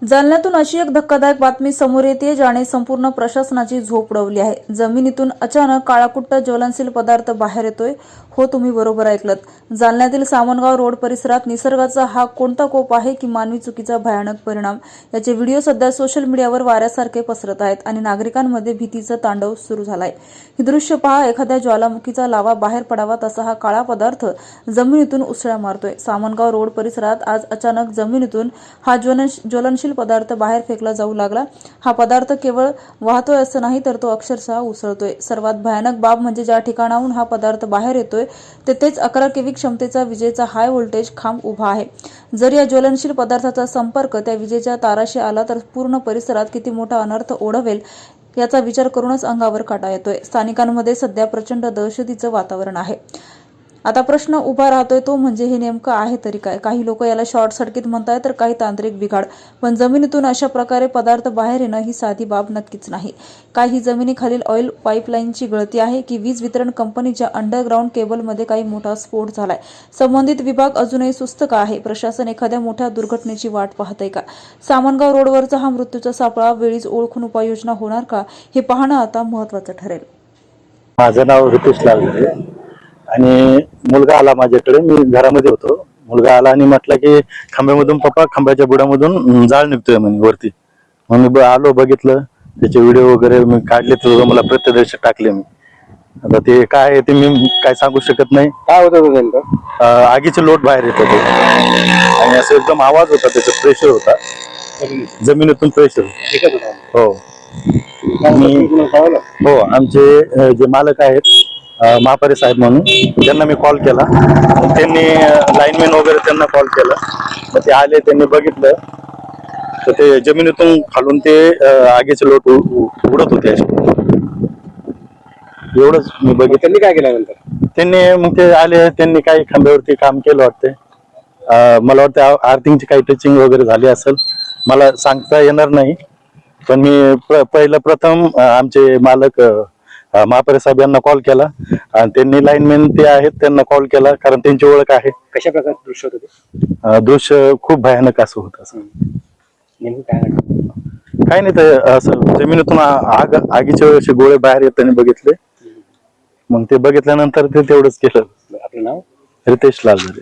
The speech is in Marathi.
जालन्यातून अशी एक धक्कादायक बातमी समोर येते ज्याने संपूर्ण प्रशासनाची झोप उडवली आहे। जमिनीतून अचानक काळाकुट्ट ज्वलनशील पदार्थ बाहेर येतोय। हो, तुम्ही बरोबर ऐकलत। जालन्यातील सामनगाव रोड परिसरात निसर्गाचा हा कोणता कोप आहे की मानवी चुकीचा भयानक परिणाम, याचे व्हिडिओ सध्या सोशल मीडियावर वाऱ्यासारखे पसरत आहेत आणि नागरिकांमध्ये भीतीचं तांडव सुरू झालंय। ही दृश्य पहा, एखाद्या ज्वालामुखीचा लावा बाहेर पडावा तसा हा काळा पदार्थ जमिनीतून उसळ्या मारतोय। सामनगाव रोड परिसरात आज अचानक जमिनीतून हा ज्वलनशील पदार्थ बाहेर फेकला जाऊ लागला। हा पदार्थ केवळ वाहतोय असं नाही तर तो अक्षरशः उसळतोय। सर्वात भयानक बाब म्हणजे ज्या ठिकाणाहून हा पदार्थ बाहेर येतोय तेथेच 11 केव्ही क्षमतेचा विजेचा हाय व्होल्टेज खांब उभा आहे। जर या ज्वलनशील पदार्थाचा संपर्क त्या विजेच्या ताराशी आला तर पूर्ण परिसरात किती मोठा अनर्थ ओढवेल याचा विचार करूनच अंगावर काटा येतोय। स्थानिकांमध्ये सध्या प्रचंड दहशतीचं वातावरण आहे। आता प्रश्न उभा राहतोय तो म्हणजे हे नेमकं आहे तरी काय। काही लोक याला शॉर्ट सर्किट म्हणतायत तर काही तांत्रिक बिघाड, पण जमिनीतून अशा प्रकारे पदार्थ बाहेर येणं ही साधी बाब नक्कीच नाही। काही जमिनीखालील ऑइल पाईपलाईनची गळती आहे की वीज वितरण कंपनीच्या अंडरग्राऊंड केबलमध्ये काही मोठा स्फोट झालाय। संबंधित विभाग अजूनही सुस्त का आहे? प्रशासन एखाद्या मोठ्या दुर्घटनेची वाट पाहतंय का? सामनगाव रोडवरचा हा मृत्यूचा सापळा वेळीच ओळखून उपाययोजना होणार का, हे पाहणं आता महत्त्वाचं ठरेल। माझं नाव रितेश लालगरे आणि मुलगा आला माझ्याकडे। मी घरामध्ये होतो। मुलगा आला आणि म्हटलं की खांब्यामधून पप्पा, खांब्याच्या बुडामधून जाळ निघतोय म्हणे वरती। मग मी आलो, बघितलं, त्याचे व्हिडिओ वगैरे मी काढले, तर मला प्रत्यदर्शी टाकले मी। आता ते काय आहे ते मी काय सांगू शकत नाही। काय होतं नेमकं? आगीचे लोट बाहेर येत होते आणि असं एकदम आवाज होता, त्याचा प्रेशर होता, जमिनीतून प्रेशर। हो, हो, आमचे जे मालक आहेत महापरे साहेब म्हणून, त्यांना मी कॉल केला। त्यांनी लाईनमॅन वगैरे त्यांना कॉल केला, मग ते आले, त्यांनी बघितलं तर ते जमिनीतून खालून ते आगीचे लोट उडत होते असे। एवढंच मी बघितलं। त्यांनी काय केलं नंतर? त्यांनी मग ते आले, त्यांनी काही खांब्यावरती काम केलं वाटते। मला वाटतं आर्थिंगची काही टचिंग वगैरे झाली असेल, मला सांगता येणार नाही। पण मी प्रथम आमचे मालक महापरे साहेब यांना कॉल केला आणि त्यांनी लाईनमॅन ते आहेत त्यांना कॉल केला, कारण त्यांची ओळख आहे। कशा प्रकारचं दृश्य होतं ते? दृश्य खूप भयानक असं होतं। असं नेमकं काय घडलं? काही नाही, तर असं जमिनीतून आगीचे असे गोळे बाहेर येताना बघितले। मग ते बघितल्यानंतर ते तेवढंच केलं। आपलं नाव? रितेश लालगरे।